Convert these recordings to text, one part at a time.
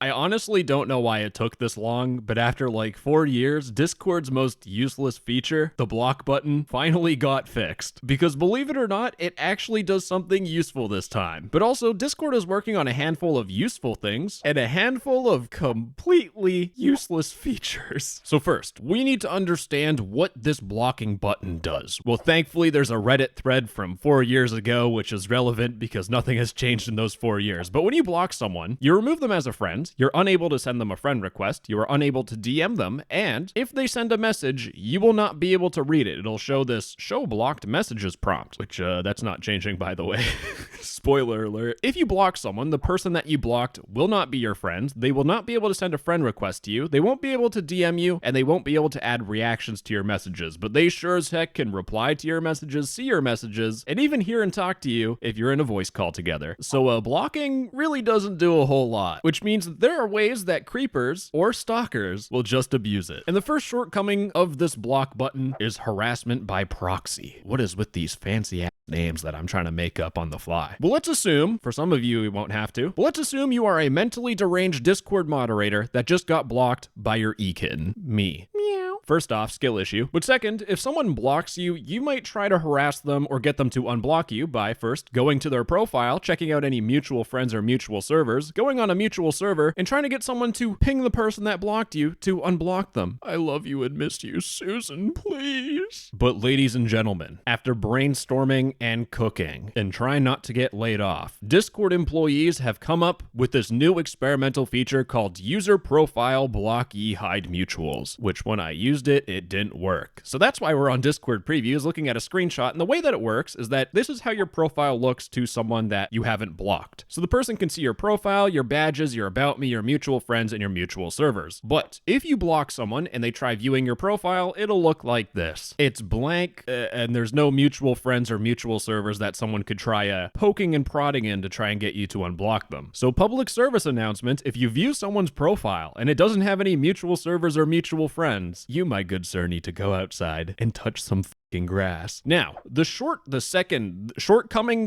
I honestly don't know why it took this long, but after like 4 years, Discord's most useless feature, the block button, finally got fixed. Because believe it or not, it actually does something useful this time. But also, Discord is working on a handful of useful things and a handful of completely useless features. So first, we need to understand what this blocking button does. Well, thankfully, there's a Reddit thread from 4 years ago, which is relevant because nothing has changed in those 4 years. But when you block someone, you remove them as a friend, you're unable to send them a friend request, you are unable to DM them, and if they send a message, you will not be able to read it. It'll show this show blocked messages prompt, which that's not changing, by the way. Spoiler alert. If you block someone, the person that you blocked will not be your friend. They will not be able to send a friend request to you. They won't be able to DM you, and they won't be able to add reactions to your messages. But they sure as heck can reply to your messages, see your messages, and even hear and talk to you if you're in a voice call together. So blocking really doesn't do a whole lot, which means that there are ways that creepers or stalkers will just abuse it. And the first shortcoming of this block button is harassment by proxy. What is with these fancy ass names that I'm trying to make up on the fly? Well, let's assume, for some of you won't have to, but let's assume you are a mentally deranged Discord moderator that just got blocked by your e-kitten, me. Meow. First off, skill issue. But second, if someone blocks you, you might try to harass them or get them to unblock you by first going to their profile, checking out any mutual friends or mutual servers, going on a mutual server, and trying to get someone to ping the person that blocked you to unblock them. I love you and miss you, Susan, please. But ladies and gentlemen, after brainstorming and cooking and trying not to get laid off, Discord employees have come up with this new experimental feature called User Profile Block Hide Mutuals, which when I used it didn't work. So that's why we're on Discord previews looking at a screenshot, and the way that it works is that this is how your profile looks to someone that you haven't blocked. So the person can see your profile, your badges, your about me, your mutual friends, and your mutual servers. But if you block someone and they try viewing your profile, it'll look like this. It's blank, and there's no mutual friends or mutual servers that someone could try poking and prodding in to try and get you to unblock them. So public service announcement, if you view someone's profile and it doesn't have any mutual servers or mutual friends, you, my good sir, need to go outside and touch some grass. Now, the second shortcoming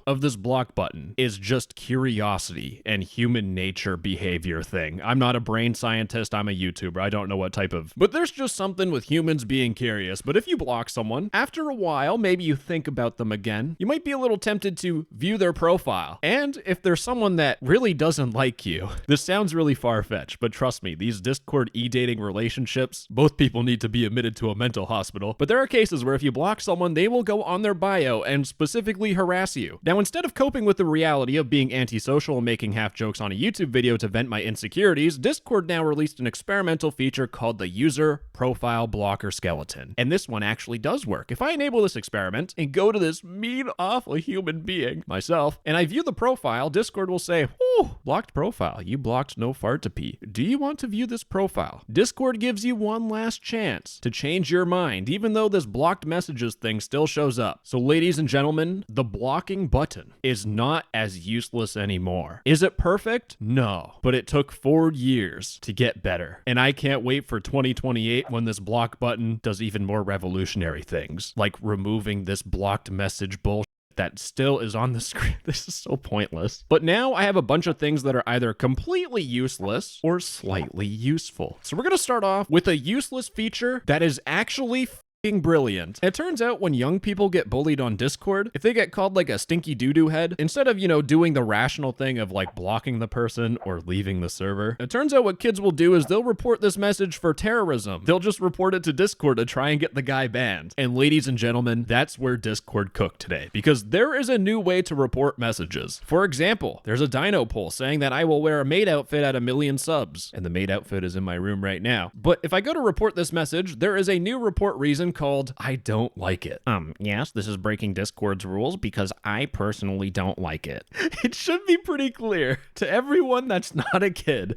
of this block button is just curiosity and human nature behavior thing. I'm not a brain scientist, I'm a YouTuber. I don't know what type of, but there's just something with humans being curious. But if you block someone, after a while, maybe you think about them again, you might be a little tempted to view their profile. And if there's someone that really doesn't like you, this sounds really far-fetched, but trust me, these Discord e-dating relationships, both people need to be admitted to a mental hospital, but there are cases where if you block someone, they will go on their bio and specifically harass you. Now, instead of coping with the reality of being antisocial and making half jokes on a YouTube video to vent my insecurities, Discord now released an experimental feature called the User Profile Blocker Skeleton. And this one actually does work. If I enable this experiment and go to this mean, awful human being, myself, and I view the profile, Discord will say, "Oh, blocked profile. You blocked no fart to pee. Do you want to view this profile?" Discord gives you one last chance to change your mind, even though this blocked messages thing still shows up. So ladies and gentlemen, the blocking button is not as useless anymore. Is it perfect? No. But it took 4 years to get better. And I can't wait for 2028 when this block button does even more revolutionary things, like removing this blocked message bullshit that still is on the screen. This is so pointless. But now I have a bunch of things that are either completely useless or slightly useful. So we're going to start off with a useless feature that is actually brilliant. It turns out when young people get bullied on Discord, if they get called like a stinky doo-doo head, instead of, doing the rational thing of like blocking the person or leaving the server, it turns out what kids will do is they'll report this message for terrorism. They'll just report it to Discord to try and get the guy banned. And ladies and gentlemen, that's where Discord cooked today, because there is a new way to report messages. For example, there's a dino poll saying that I will wear a maid outfit at 1 million subs, and the maid outfit is in my room right now. But if I go to report this message, there is a new report reason called I don't like it. Yes, this is breaking Discord's rules because I personally don't like it. It should be pretty clear to everyone that's not a kid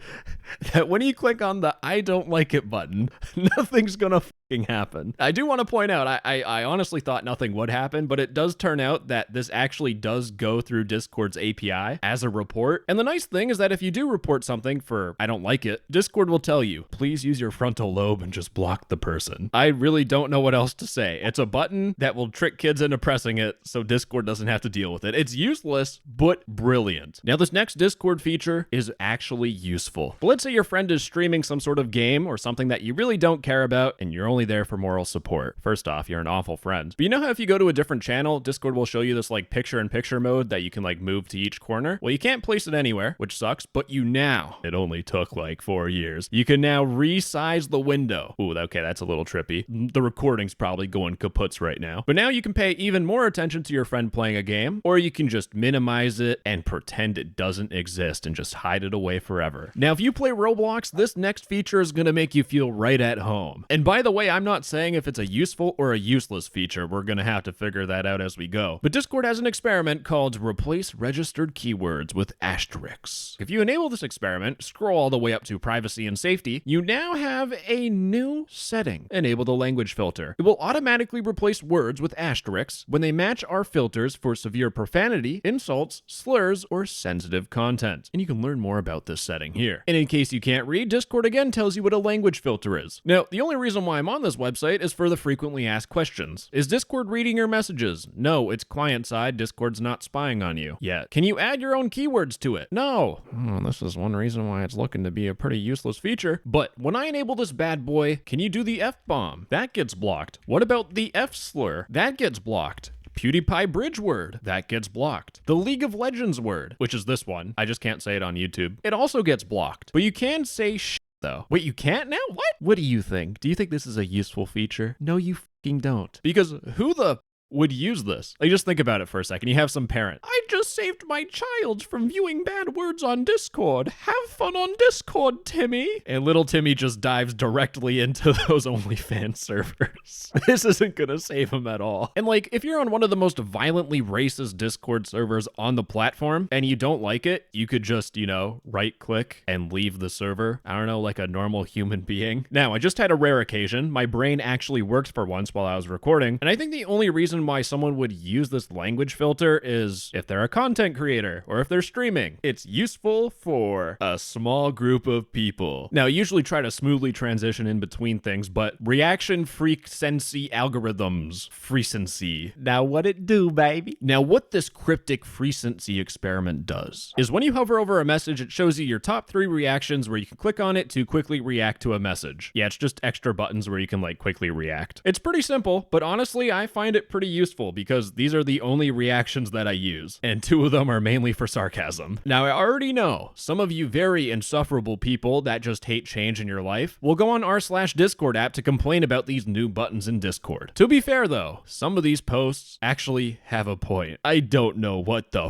that when you click on the I don't like it button, nothing's gonna happen. I do want to point out, I honestly thought nothing would happen, but it does turn out that this actually does go through Discord's API as a report. And the nice thing is that if you do report something for I don't like it, Discord will tell you, please use your frontal lobe and just block the person. I really don't know what else to say. It's a button that will trick kids into pressing it so Discord doesn't have to deal with it. It's useless, but brilliant. Now, this next Discord feature is actually useful. But let's say your friend is streaming some sort of game or something that you really don't care about, and you're only there for moral support. First off, you're an awful friend. But you know how if you go to a different channel, Discord will show you this like picture-in-picture mode that you can like move to each corner? Well, you can't place it anywhere, which sucks, but you now, it only took like 4 years, you can now resize the window. Ooh, okay, that's a little trippy. The recording's probably going kaputs right now. But now you can pay even more attention to your friend playing a game, or you can just minimize it and pretend it doesn't exist and just hide it away forever. Now, if you play Roblox, this next feature is gonna make you feel right at home. And by the way, I'm not saying if it's a useful or a useless feature. We're gonna have to figure that out as we go. But Discord has an experiment called Replace Registered Keywords with Asterisks. If you enable this experiment, scroll all the way up to Privacy and Safety, you now have a new setting. Enable the language filter. It will automatically replace words with asterisks when they match our filters for severe profanity, insults, slurs, or sensitive content. And you can learn more about this setting here. And in case you can't read, Discord again tells you what a language filter is. Now, the only reason why I'm on this website is for the frequently asked questions. Is Discord reading your messages? No, it's client side. Discord's not spying on you yet. Can you add your own keywords to it? No. This is one reason why it's looking to be a pretty useless feature. But when I enable this bad boy, can you do the F-bomb? That gets blocked. What about the F-slur? That gets blocked. PewDiePie bridge word, that gets blocked. The League of Legends word, which is this one, I just can't say it on YouTube, it also gets blocked. But you can say though. Wait, you can't now? What do you think? Do you think this is a useful feature? No, you fucking don't. Because who the would use this? Like, just think about it for a second. You have some parent. I just saved my child from viewing bad words on Discord. Have fun on Discord, Timmy. And little Timmy just dives directly into those OnlyFans servers. This isn't gonna save him at all. And like, if you're on one of the most violently racist Discord servers on the platform and you don't like it, you could just, you know, right click and leave the server. I don't know, like a normal human being. Now, I just had a rare occasion. My brain actually worked for once while I was recording. And I think the only reason why someone would use this language filter is if they're a content creator or if they're streaming. It's useful for a small group of people. Now, I usually try to smoothly transition in between things, but reaction frequency algorithms, frequency. Now, what it do, baby? Now, what this cryptic frequency experiment does is when you hover over a message, it shows you your top 3 reactions where you can click on it to quickly react to a message. Yeah, it's just extra buttons where you can like quickly react. It's pretty simple, but honestly, I find it pretty useful because these are the only reactions that I use, and 2 of them are mainly for sarcasm. Now, I already know some of you very insufferable people that just hate change in your life will go on r/Discord app to complain about these new buttons in Discord. To be fair though, some of these posts actually have a point. I don't know what the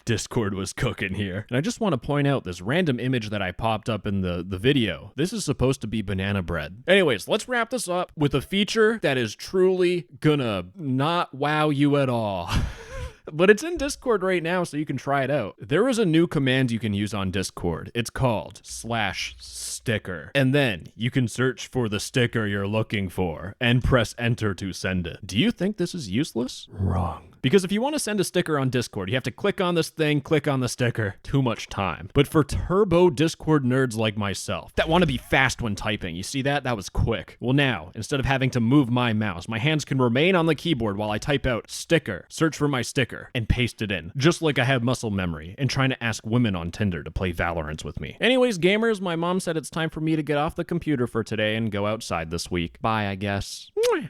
Discord was cooking here. And I just want to point out this random image that I popped up in the video. This is supposed to be banana bread. Anyways, let's wrap this up with a feature that is truly gonna not wow you at all. But it's in Discord right now, so you can try it out. There is a new command you can use on Discord. It's called /sticker. And then you can search for the sticker you're looking for and press enter to send it. Do you think this is useless? Wrong. Because if you want to send a sticker on Discord, you have to click on this thing, click on the sticker. Too much time. But for turbo Discord nerds like myself that want to be fast when typing, you see that? That was quick. Well now, instead of having to move my mouse, my hands can remain on the keyboard while I type out sticker, search for my sticker, and paste it in. Just like I have muscle memory and trying to ask women on Tinder to play Valorant with me. Anyways, gamers, my mom said it's time for me to get off the computer for today and go outside this week. Bye, I guess.